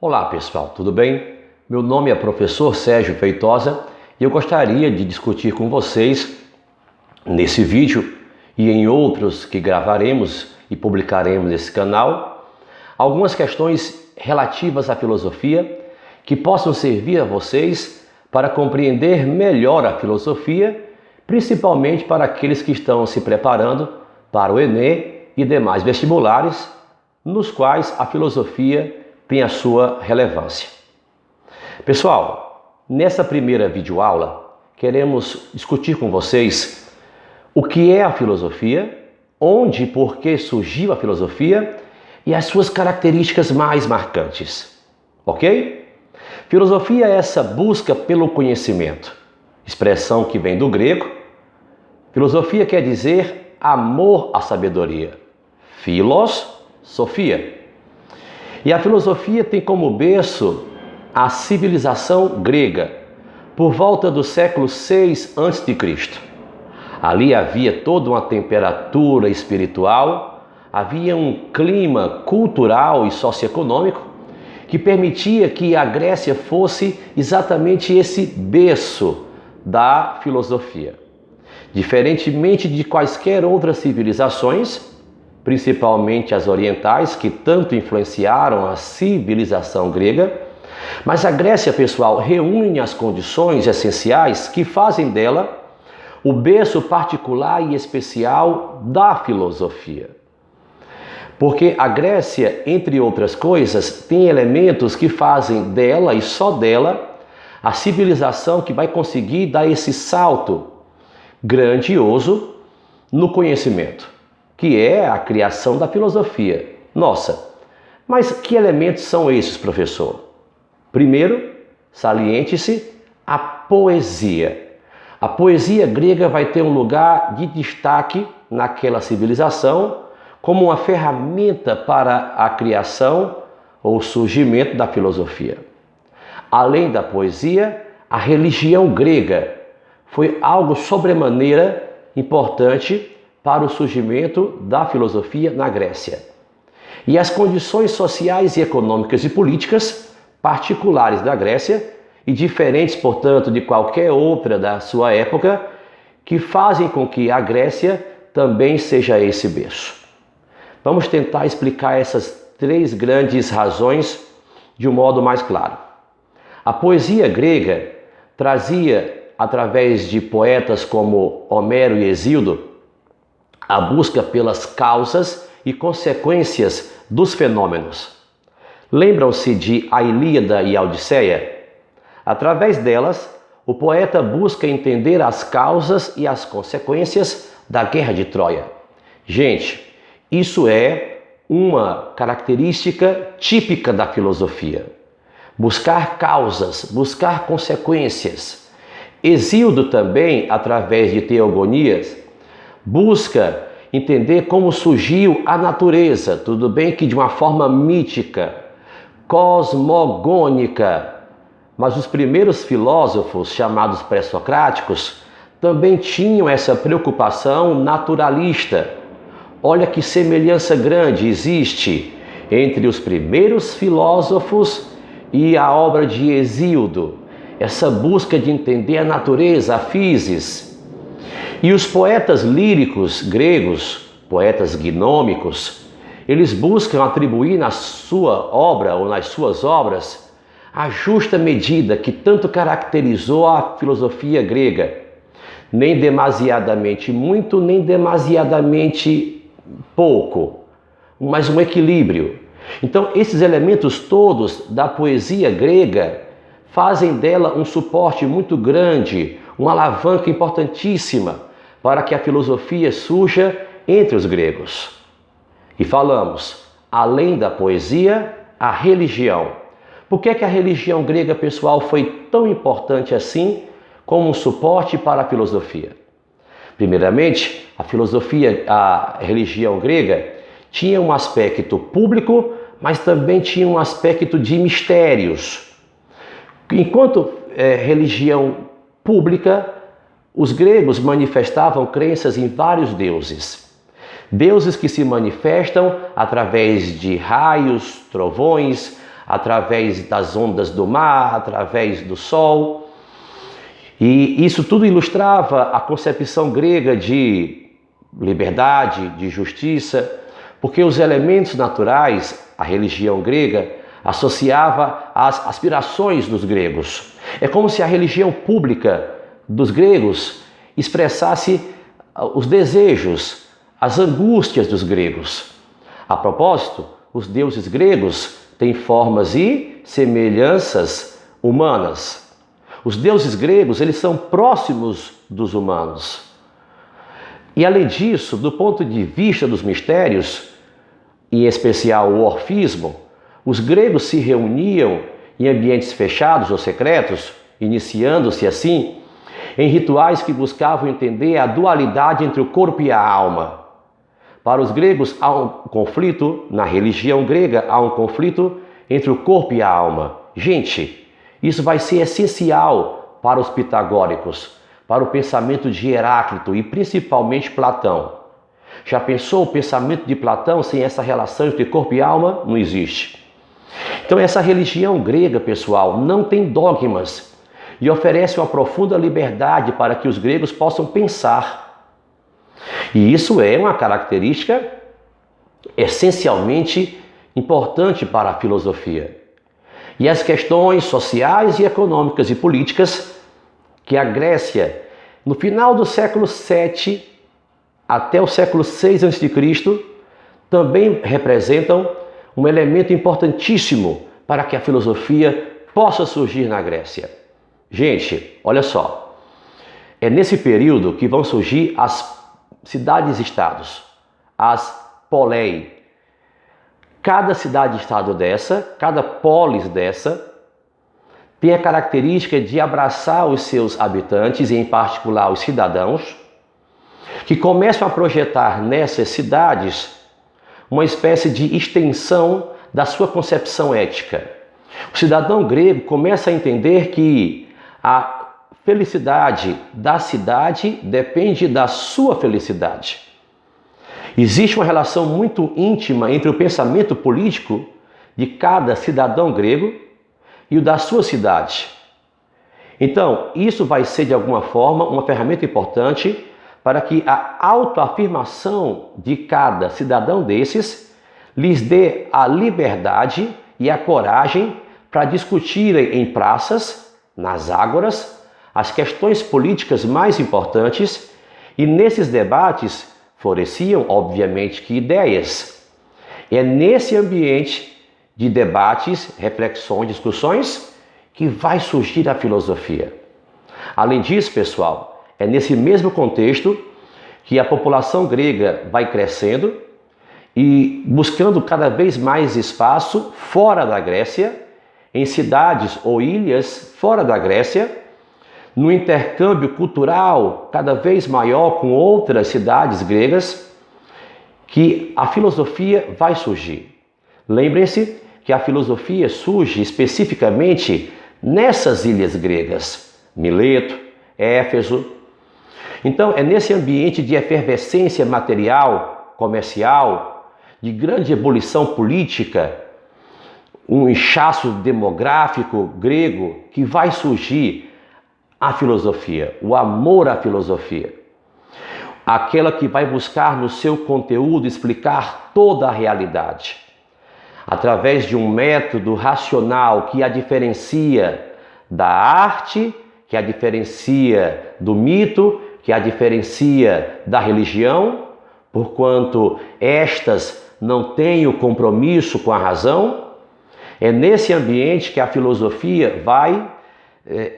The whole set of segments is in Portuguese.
Olá pessoal, tudo bem? Meu nome é professor Sérgio Feitosa e eu gostaria de discutir com vocês nesse vídeo e em outros que gravaremos e publicaremos nesse canal algumas questões relativas à filosofia que possam servir a vocês para compreender melhor a filosofia, principalmente para aqueles que estão se preparando para o Enem e demais vestibulares, nos quais a filosofia tem a sua relevância. Pessoal, nessa primeira videoaula, queremos discutir com vocês o que é a filosofia, onde e por que surgiu a filosofia e as suas características mais marcantes. Ok? Filosofia é essa busca pelo conhecimento, expressão que vem do grego. Filosofia quer dizer amor à sabedoria. Philos, Sofia. E a filosofia tem como berço a civilização grega, por volta do século VI a.C. Ali havia toda uma temperatura espiritual, havia um clima cultural e socioeconômico que permitia que a Grécia fosse exatamente esse berço da filosofia. Diferentemente de quaisquer outras civilizações, principalmente as orientais, que tanto influenciaram a civilização grega, mas a Grécia, pessoal, reúne as condições essenciais que fazem dela o berço particular e especial da filosofia. Porque a Grécia, entre outras coisas, tem elementos que fazem dela e só dela a civilização que vai conseguir dar esse salto grandioso no conhecimento, que é a criação da filosofia. Nossa, mas que elementos são esses, professor? Primeiro, saliente-se a poesia. A poesia grega vai ter um lugar de destaque naquela civilização como uma ferramenta para a criação ou surgimento da filosofia. Além da poesia, a religião grega foi algo sobremaneira importante para o surgimento da filosofia na Grécia. E as condições sociais e econômicas e políticas particulares da Grécia, e diferentes, portanto, de qualquer outra da sua época, que fazem com que a Grécia também seja esse berço. Vamos tentar explicar essas três grandes razões de um modo mais claro. A poesia grega trazia, através de poetas como Homero e Hesíodo, a busca pelas causas e consequências dos fenômenos. Lembram-se de A Ilíada e a Odisseia? Através delas, o poeta busca entender as causas e as consequências da Guerra de Troia. Gente, isso é uma característica típica da filosofia. Buscar causas, buscar consequências. Hesíodo também, através de Teogonias, busca entender como surgiu a natureza, tudo bem que de uma forma mítica, cosmogônica, mas os primeiros filósofos, chamados pré-socráticos, também tinham essa preocupação naturalista. Olha que semelhança grande existe entre os primeiros filósofos e a obra de Hesíodo, essa busca de entender a natureza, a physis. E os poetas líricos gregos, poetas gnômicos, eles buscam atribuir na sua obra ou nas suas obras a justa medida que tanto caracterizou a filosofia grega. Nem demasiadamente muito, nem demasiadamente pouco, mas um equilíbrio. Então, esses elementos todos da poesia grega fazem dela um suporte muito grande, uma alavanca importantíssima para que a filosofia surja entre os gregos. E falamos, além da poesia, a religião. Por que a religião grega, pessoal, foi tão importante assim como um suporte para a filosofia? Primeiramente, a religião grega tinha um aspecto público, mas também tinha um aspecto de mistérios. Enquanto religião pública, os gregos manifestavam crenças em vários deuses. Deuses que se manifestam através de raios, trovões, através das ondas do mar, através do sol. E isso tudo ilustrava a concepção grega de liberdade, de justiça, porque os elementos naturais, a religião grega, associava às aspirações dos gregos. É como se a religião pública dos gregos expressasse os desejos, as angústias dos gregos. A propósito, os deuses gregos têm formas e semelhanças humanas. Os deuses gregos, eles são próximos dos humanos. E além disso, do ponto de vista dos mistérios, em especial o orfismo, os gregos se reuniam em ambientes fechados ou secretos, iniciando-se assim em rituais que buscavam entender a dualidade entre o corpo e a alma. Para os gregos há um conflito, na religião grega há um conflito entre o corpo e a alma. Gente, isso vai ser essencial para os pitagóricos, para o pensamento de Heráclito e principalmente Platão. Já pensou o pensamento de Platão sem essa relação entre corpo e alma? Não existe. Então essa religião grega, pessoal, não tem dogmas e oferece uma profunda liberdade para que os gregos possam pensar. E isso é uma característica essencialmente importante para a filosofia. E as questões sociais e econômicas e políticas que a Grécia, no final do século VII até o século VI a.C., também representam um elemento importantíssimo para que a filosofia possa surgir na Grécia. Gente, olha só, é nesse período que vão surgir as cidades-estados, as polei. Cada cidade-estado dessa, cada polis dessa, tem a característica de abraçar os seus habitantes, e em particular os cidadãos, que começam a projetar nessas cidades uma espécie de extensão da sua concepção ética. O cidadão grego começa a entender que a felicidade da cidade depende da sua felicidade. Existe uma relação muito íntima entre o pensamento político de cada cidadão grego e o da sua cidade. Então, isso vai ser de alguma forma uma ferramenta importante para que a autoafirmação de cada cidadão desses lhes dê a liberdade e a coragem para discutirem em praças, nas ágoras, as questões políticas mais importantes, e nesses debates floresciam, obviamente, que ideias. É nesse ambiente de debates, reflexões, discussões, que vai surgir a filosofia. Além disso, pessoal, é nesse mesmo contexto que a população grega vai crescendo e buscando cada vez mais espaço fora da Grécia, em cidades ou ilhas fora da Grécia, no intercâmbio cultural cada vez maior com outras cidades gregas, que a filosofia vai surgir. Lembrem-se que a filosofia surge especificamente nessas ilhas gregas, Mileto, Éfeso. Então é nesse ambiente de efervescência material, comercial, de grande ebulição política, um inchaço demográfico grego, que vai surgir a filosofia, o amor à filosofia. Aquela que vai buscar no seu conteúdo explicar toda a realidade, através de um método racional que a diferencia da arte, que a diferencia do mito, que a diferencia da religião, porquanto estas não têm o compromisso com a razão. É nesse ambiente que a filosofia vai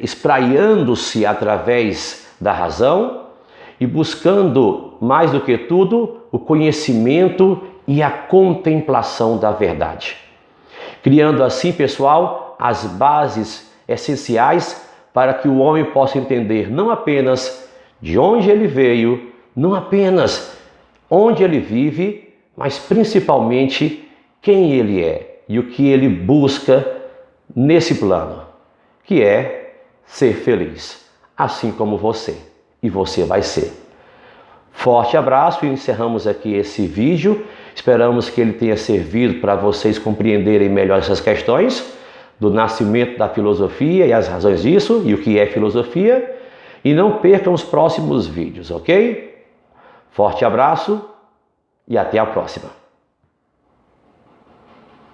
espraiando-se através da razão e buscando, mais do que tudo, o conhecimento e a contemplação da verdade. Criando assim, pessoal, as bases essenciais para que o homem possa entender não apenas de onde ele veio, não apenas onde ele vive, mas principalmente quem ele é e o que ele busca nesse plano, que é ser feliz, assim como você, e você vai ser. Forte abraço e encerramos aqui esse vídeo Esperamos que ele tenha servido para vocês compreenderem melhor essas questões do nascimento da filosofia e as razões disso e o que é filosofia. E não percam os próximos vídeos, ok? Forte abraço e até a próxima.